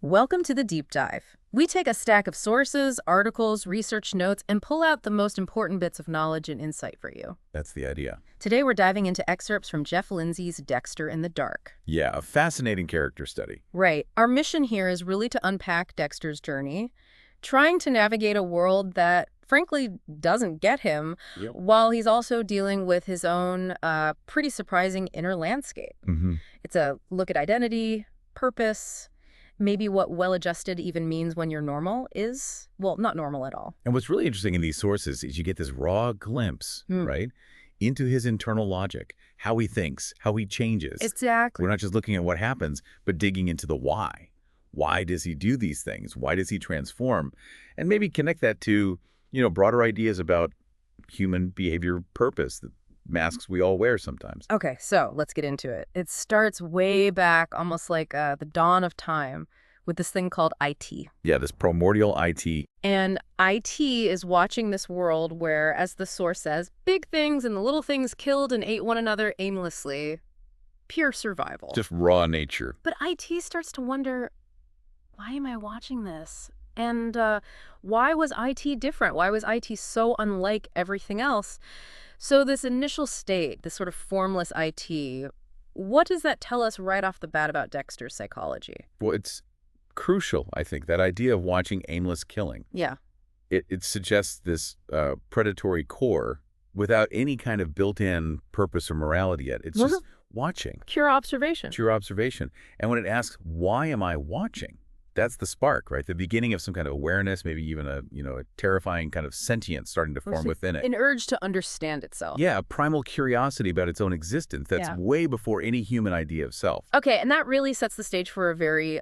Welcome to the Deep Dive. We take a stack of sources, articles, research notes, and pull out the most important bits of knowledge and insight for you. That's the idea. Today we're diving into excerpts from Jeff Lindsay's Dexter in the Dark. Yeah, a fascinating character study. Right. Our mission here is really to unpack Dexter's journey, trying to navigate a world that, frankly, doesn't get him, while he's also dealing with his own pretty surprising inner landscape. It's a look at identity, purpose, maybe what well-adjusted even means when you're normal is, well, not normal at all. And what's really interesting in these sources is you get this raw glimpse, right, into his internal logic, how he thinks, how he changes. Exactly. We're not just looking at what happens, but digging into the why. Why does he do these things? Why does he transform? And maybe connect that to, broader ideas about human behavior purpose, the masks we all wear sometimes. Okay, so let's get into it. It starts way back, almost like the dawn of time, with this thing called IT. Yeah, this primordial IT. And IT is watching this world where, as the source says, big things and the little things killed and ate one another aimlessly. Pure survival. Just raw nature. But IT starts to wonder, why am I watching this? And why was IT different? Why was IT so unlike everything else? So this initial state, this sort of formless IT, what does that tell us right off the bat about Dexter's psychology? Well, it's crucial, I think, that idea of watching aimless killing. Yeah. It suggests this predatory core without any kind of built-in purpose or morality yet. It's just watching. Pure observation. Pure observation. And when it asks, why am I watching? That's the spark, right? The beginning of some kind of awareness, maybe even a terrifying kind of sentience starting to form within it. An urge to understand itself. Yeah, a primal curiosity about its own existence that's way before any human idea of self. Okay, and that really sets the stage for a very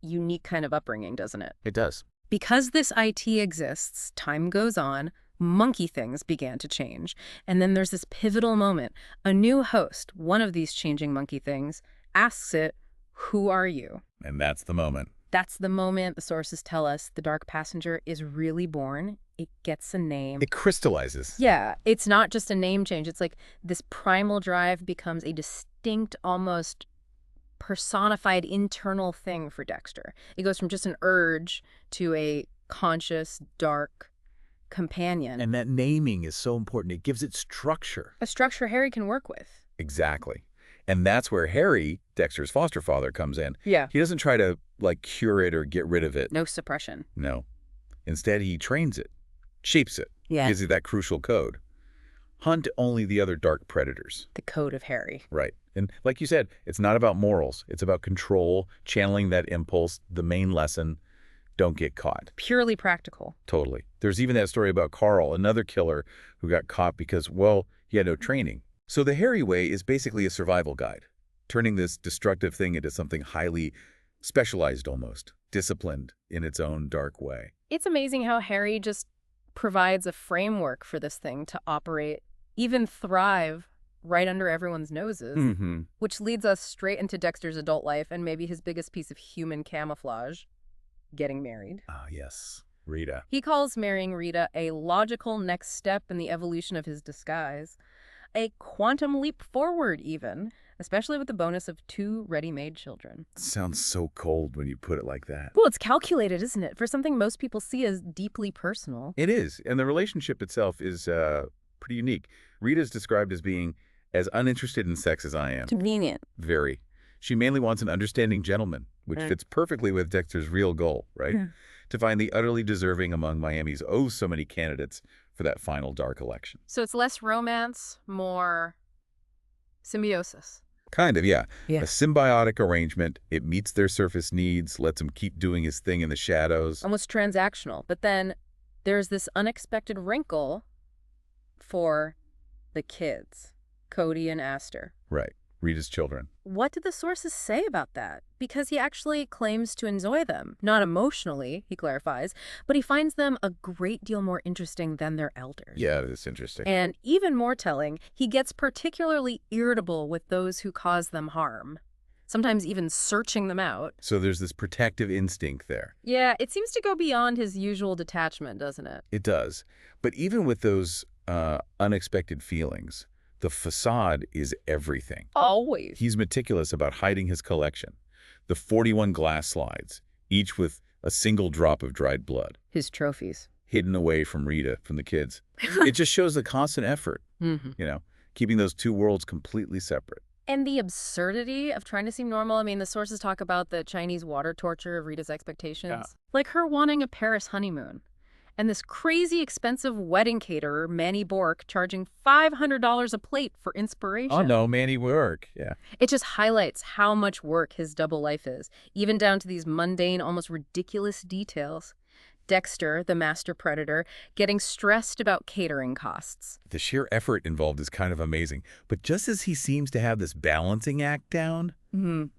unique kind of upbringing, doesn't it? It does. Because this IT exists, time goes on, monkey things began to change. And then there's this pivotal moment. A new host, one of these changing monkey things, asks it, "Who are you?" And that's the moment. That's the moment the sources tell us the dark passenger is really born. It gets a name. It crystallizes. Yeah, it's not just a name change. It's like this primal drive becomes a distinct, almost personified internal thing for Dexter. It goes from just an urge to a conscious, dark companion. And that naming is so important. It gives it structure. A structure Harry can work with. Exactly. And that's where Harry, Dexter's foster father, comes in. Yeah. He doesn't try to, cure it or get rid of it. No suppression. No. Instead, he trains it, shapes it, gives it that crucial code. Hunt only the other dark predators. The code of Harry. Right. And like you said, it's not about morals. It's about control, channeling that impulse, the main lesson, don't get caught. Purely practical. Totally. There's even that story about Carl, another killer who got caught because, he had no training. So the Harry way is basically a survival guide, turning this destructive thing into something highly specialized almost, disciplined in its own dark way. It's amazing how Harry just provides a framework for this thing to operate, even thrive right under everyone's noses, which leads us straight into Dexter's adult life and maybe his biggest piece of human camouflage, getting married. Ah, yes. Rita. He calls marrying Rita a logical next step in the evolution of his disguise. A quantum leap forward, even, especially with the bonus of 2 ready-made children. Sounds so cold when you put it like that. Well, it's calculated, isn't it? For something most people see as deeply personal. It is. And the relationship itself is pretty unique. Rita's described as being as uninterested in sex as I am. Convenient. Very. She mainly wants an understanding gentleman, which fits perfectly with Dexter's real goal, right? To find the utterly deserving among Miami's so many candidates for that final dark election. So it's less romance, more symbiosis. Kind of, yeah. A symbiotic arrangement. It meets their surface needs, lets him keep doing his thing in the shadows. Almost transactional. But then there's this unexpected wrinkle for the kids, Cody and Astor. Right. Rita's children. What did the sources say about that? Because he actually claims to enjoy them. Not emotionally, he clarifies, but he finds them a great deal more interesting than their elders. Yeah, it's interesting. And even more telling, he gets particularly irritable with those who cause them harm, sometimes even searching them out. So there's this protective instinct there. Yeah, it seems to go beyond his usual detachment, doesn't it? It does. But even with those unexpected feelings, the facade is everything. Always. He's meticulous about hiding his collection. The 41 glass slides, each with a single drop of dried blood, His trophies. hidden away from Rita, from the kids. It just shows a constant effort, keeping those two worlds completely separate. And the absurdity of trying to seem normal. I mean, the sources talk about the Chinese water torture of Rita's expectations. Yeah. Like her wanting a Paris honeymoon. And this crazy expensive wedding caterer, Manny Bork, charging $500 a plate for inspiration. Oh, no, Manny work. Yeah. It just highlights how much work his double life is, even down to these mundane, almost ridiculous details. Dexter, the master predator, getting stressed about catering costs. The sheer effort involved is kind of amazing. But just as he seems to have this balancing act down,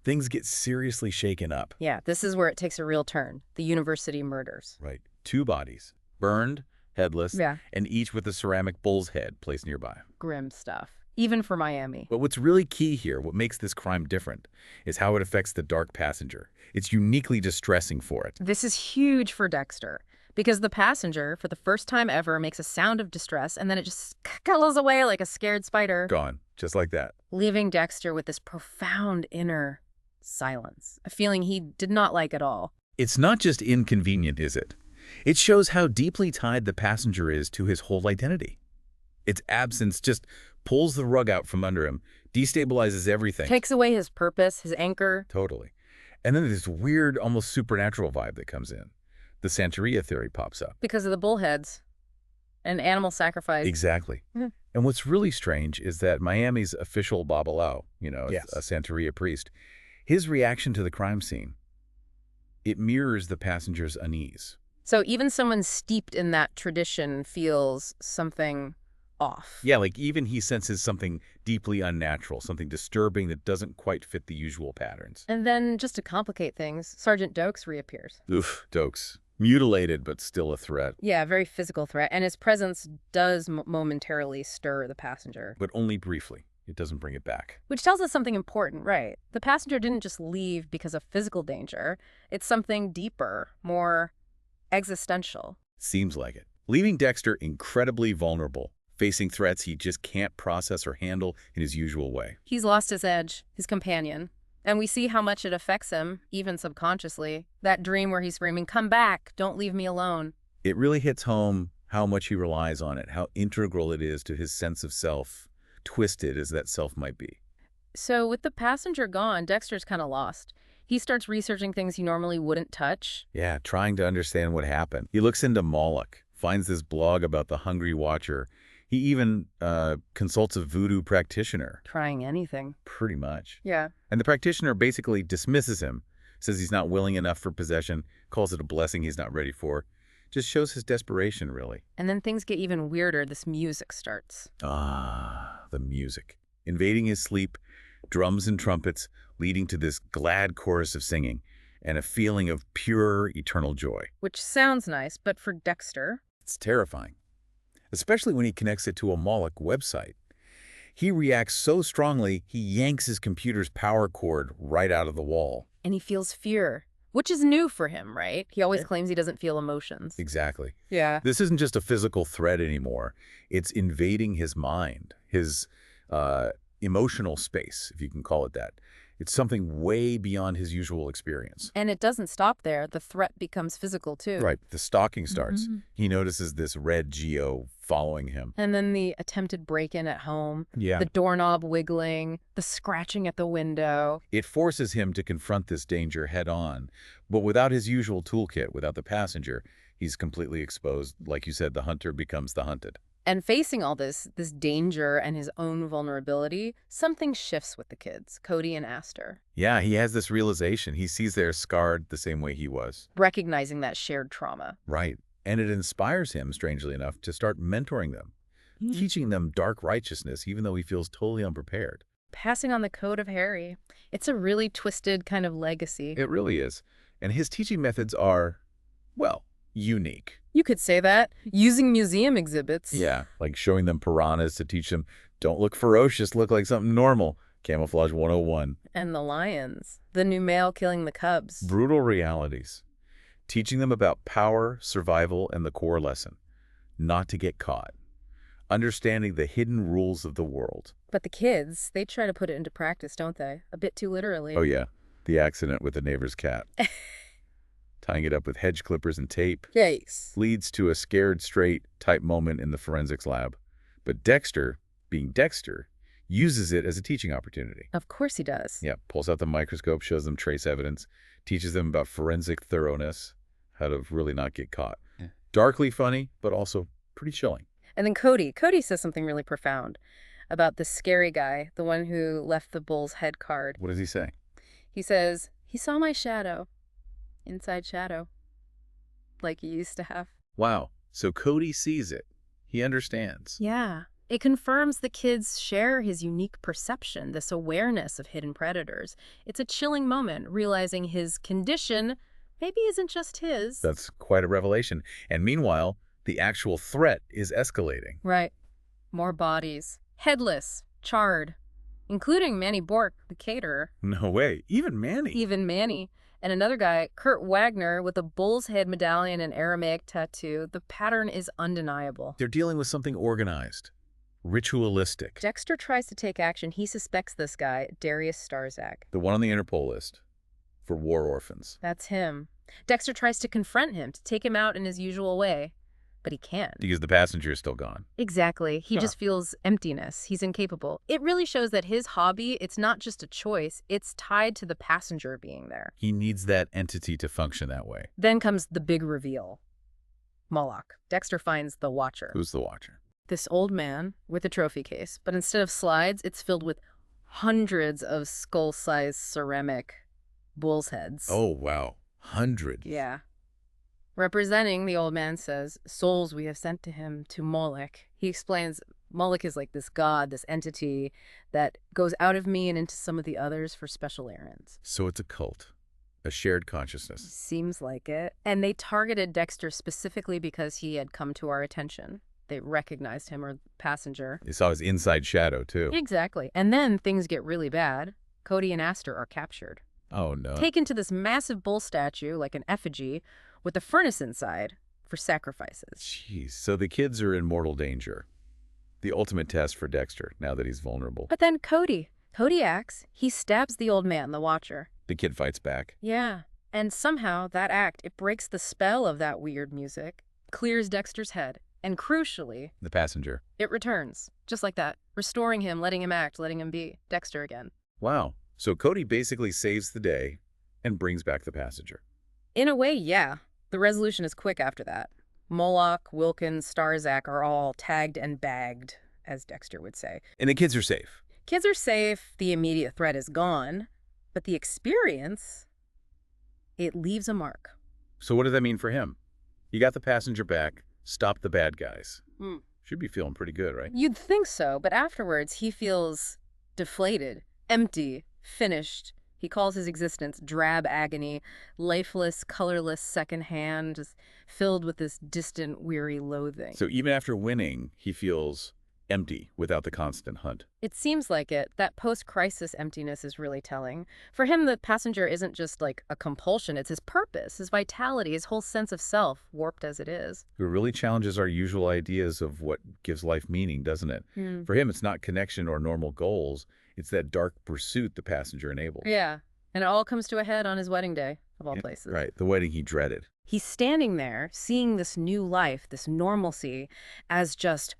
things get seriously shaken up. Yeah, this is where it takes a real turn. The university murders. Right. 2 bodies. Burned, headless, and each with a ceramic bull's head placed nearby. Grim stuff. Even for Miami. But what's really key here, what makes this crime different, is how it affects the dark passenger. It's uniquely distressing for it. This is huge for Dexter, because the passenger, for the first time ever, makes a sound of distress, and then it just scuttles away like a scared spider. Gone, just like that. Leaving Dexter with this profound inner silence, a feeling he did not like at all. It's not just inconvenient, is it? It shows how deeply tied the passenger is to his whole identity. Its absence just pulls the rug out from under him, destabilizes everything. Takes away his purpose, his anchor. Totally. And then this weird, almost supernatural vibe that comes in. The Santeria theory pops up. Because of the bullheads and animal sacrifice. Exactly. And what's really strange is that Miami's official Babalao, a Santeria priest, his reaction to the crime scene, it mirrors the passenger's unease. So even someone steeped in that tradition feels something off. Yeah, like even he senses something deeply unnatural, something disturbing that doesn't quite fit the usual patterns. And then, just to complicate things, Sergeant Dokes reappears. Oof, Dokes. Mutilated, but still a threat. Yeah, very physical threat. And his presence does momentarily stir the passenger. But only briefly. It doesn't bring it back. Which tells us something important, right? The passenger didn't just leave because of physical danger. It's something deeper, more existential. Seems like it. Leaving Dexter incredibly vulnerable, facing threats he just can't process or handle in his usual way. He's lost his edge, his companion. And we see how much it affects him, even subconsciously. That dream where he's screaming, "Come back, don't leave me alone." It really hits home how much he relies on it, how integral it is to his sense of self, twisted as that self might be. So with the passenger gone, Dexter's kind of lost. He starts researching things he normally wouldn't touch. Yeah, trying to understand what happened. He looks into Moloch, finds this blog about the Hungry Watcher. He even consults a voodoo practitioner. Trying anything. Pretty much. Yeah. And the practitioner basically dismisses him, says he's not willing enough for possession, calls it a blessing he's not ready for. Just shows his desperation, really. And then things get even weirder. This music starts. Ah, the music. Invading his sleep, drums and trumpets, leading to this glad chorus of singing, and a feeling of pure, eternal joy. Which sounds nice, but for Dexter... It's terrifying. Especially when he connects it to a Moloch website. He reacts so strongly, he yanks his computer's power cord right out of the wall. And he feels fear, which is new for him, right? He always claims he doesn't feel emotions. Exactly. Yeah. This isn't just a physical threat anymore. It's invading his mind, his emotional space, if you can call it that. It's something way beyond his usual experience. And it doesn't stop there. The threat becomes physical, too. Right. The stalking starts. He notices this red geo following him. And then the attempted break-in at home. Yeah. The doorknob wiggling. The scratching at the window. It forces him to confront this danger head-on. But without his usual toolkit, without the passenger, he's completely exposed. Like you said, the hunter becomes the hunted. And facing all this danger and his own vulnerability, something shifts with the kids, Cody and Astor. Yeah, he has this realization. He sees they're scarred the same way he was. Recognizing that shared trauma. Right. And it inspires him, strangely enough, to start mentoring them, teaching them dark righteousness, even though he feels totally unprepared. Passing on the code of Harry. It's a really twisted kind of legacy. It really is. And his teaching methods are, well, unique. You could say that. Using museum exhibits. Yeah, like showing them piranhas to teach them, don't look ferocious, look like something normal. Camouflage 101. And the lions. The new male killing the cubs. Brutal realities. Teaching them about power, survival, and the core lesson. Not to get caught. Understanding the hidden rules of the world. But the kids, they try to put it into practice, don't they? A bit too literally. Oh, yeah. The accident with the neighbor's cat. tying it up with hedge clippers and tape. Yikes. Leads to a scared straight type moment in the forensics lab. But Dexter, being Dexter, uses it as a teaching opportunity. Of course he does. Yeah, pulls out the microscope, shows them trace evidence, teaches them about forensic thoroughness, how to really not get caught. Yeah. Darkly funny, but also pretty chilling. And then Cody says something really profound about the scary guy, the one who left the bull's head card. What does he say? He says, he saw my shadow, inside shadow, like he used to have. Wow. So Cody sees it. He understands. Yeah. It confirms the kids share his unique perception, this awareness of hidden predators. It's a chilling moment, realizing his condition maybe isn't just his. That's quite a revelation. And meanwhile, the actual threat is escalating. Right. More bodies. Headless. Charred. Including Manny Bork, the caterer. No way. Even Manny. Even Manny. And another guy, Kurt Wagner, with a bull's head medallion and Aramaic tattoo. The pattern is undeniable. They're dealing with something organized. Ritualistic. Dexter tries to take action. He suspects this guy, Darius Starzak. The one on the Interpol list for war orphans. That's him. Dexter tries to confront him, to take him out in his usual way. But he can't. Because the passenger is still gone. Exactly. He just feels emptiness. He's incapable. It really shows that his hobby, it's not just a choice. It's tied to the passenger being there. He needs that entity to function that way. Then comes the big reveal. Moloch. Dexter finds the Watcher. Who's the Watcher? This old man with a trophy case. But instead of slides, it's filled with hundreds of skull-sized ceramic bull's heads. Oh, wow. Hundreds. Yeah. Representing, the old man says, souls we have sent to him, to Moloch. He explains Moloch is like this god, this entity that goes out of me and into some of the others for special errands. So it's a cult, a shared consciousness. Seems like it. And they targeted Dexter specifically because he had come to our attention. They recognized him, or passenger. They saw his inside shadow, too. Exactly. And then things get really bad. Cody and Astor are captured. Oh, no. Taken to this massive bull statue, like an effigy, with a furnace inside for sacrifices. Jeez. So the kids are in mortal danger. The ultimate test for Dexter, now that he's vulnerable. But then Cody acts. He stabs the old man, the Watcher. The kid fights back. Yeah. And somehow that act, it breaks the spell of that weird music, clears Dexter's head, and crucially, the passenger. It returns. Just like that. Restoring him, letting him act, letting him be Dexter again. Wow. So Cody basically saves the day and brings back the passenger. In a way, yeah. The resolution is quick after that. Moloch, Wilkins, Starzak are all tagged and bagged, as Dexter would say. And the kids are safe. Kids are safe. The immediate threat is gone. But the experience, it leaves a mark. So what does that mean for him? You got the passenger back, stopped the bad guys. Should be feeling pretty good, right? You'd think so, but afterwards he feels deflated, empty, finished. He calls his existence drab agony, lifeless, colorless, secondhand, just filled with this distant, weary loathing. So even after winning, he feels empty without the constant hunt. It seems like it. That post-crisis emptiness is really telling. For him, the passenger isn't just like a compulsion. It's his purpose, his vitality, his whole sense of self, warped as it is. It really challenges our usual ideas of what gives life meaning, doesn't it? For him, it's not connection or normal goals. It's that dark pursuit the passenger enables. Yeah, and it all comes to a head on his wedding day, of all places. Right, the wedding he dreaded. He's standing there, seeing this new life, this normalcy, as just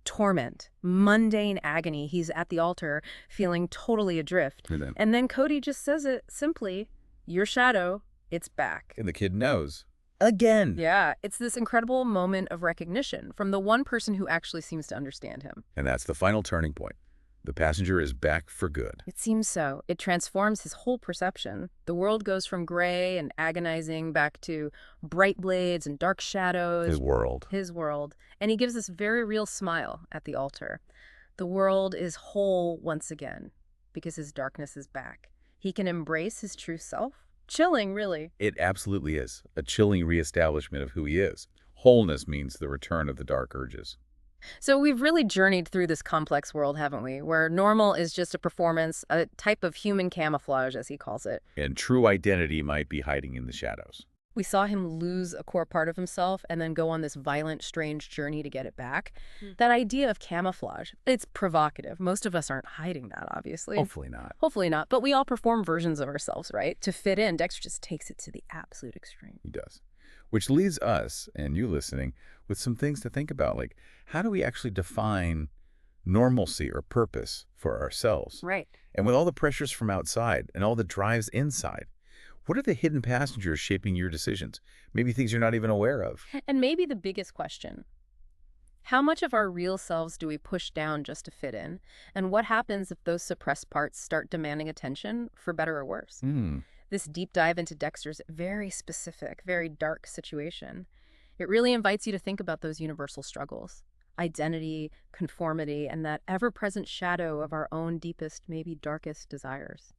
torment, mundane agony. He's at the altar, feeling totally adrift. And then Cody just says it simply, your shadow, it's back. And the kid knows. Again. Yeah, it's this incredible moment of recognition from the one person who actually seems to understand him. And that's the final turning point. The passenger is back for good. It seems so. It transforms his whole perception. The world goes from gray and agonizing back to bright blades and dark shadows. His world. His world. And he gives this very real smile at the altar. The world is whole once again because his darkness is back. He can embrace his true self. Chilling, really. It absolutely is. A chilling reestablishment of who he is. Wholeness means the return of the dark urges. So we've really journeyed through this complex world, haven't we? Where normal is just a performance, a type of human camouflage, as he calls it. And true identity might be hiding in the shadows. We saw him lose a core part of himself and then go on this violent, strange journey to get it back. That idea of camouflage, it's provocative. Most of us aren't hiding that, obviously. Hopefully not. Hopefully not. But we all perform versions of ourselves, right? To fit in. Dexter just takes it to the absolute extreme. He does. Which leaves us, and you listening, with some things to think about. Like, how do we actually define normalcy or purpose for ourselves? Right. And with all the pressures from outside and all the drives inside, what are the hidden passengers shaping your decisions? Maybe things you're not even aware of. And maybe the biggest question, how much of our real selves do we push down just to fit in? And what happens if those suppressed parts start demanding attention, for better or worse? This deep dive into Dexter's very specific, very dark situation, it really invites you to think about those universal struggles. Identity, conformity, and that ever-present shadow of our own deepest, maybe darkest desires.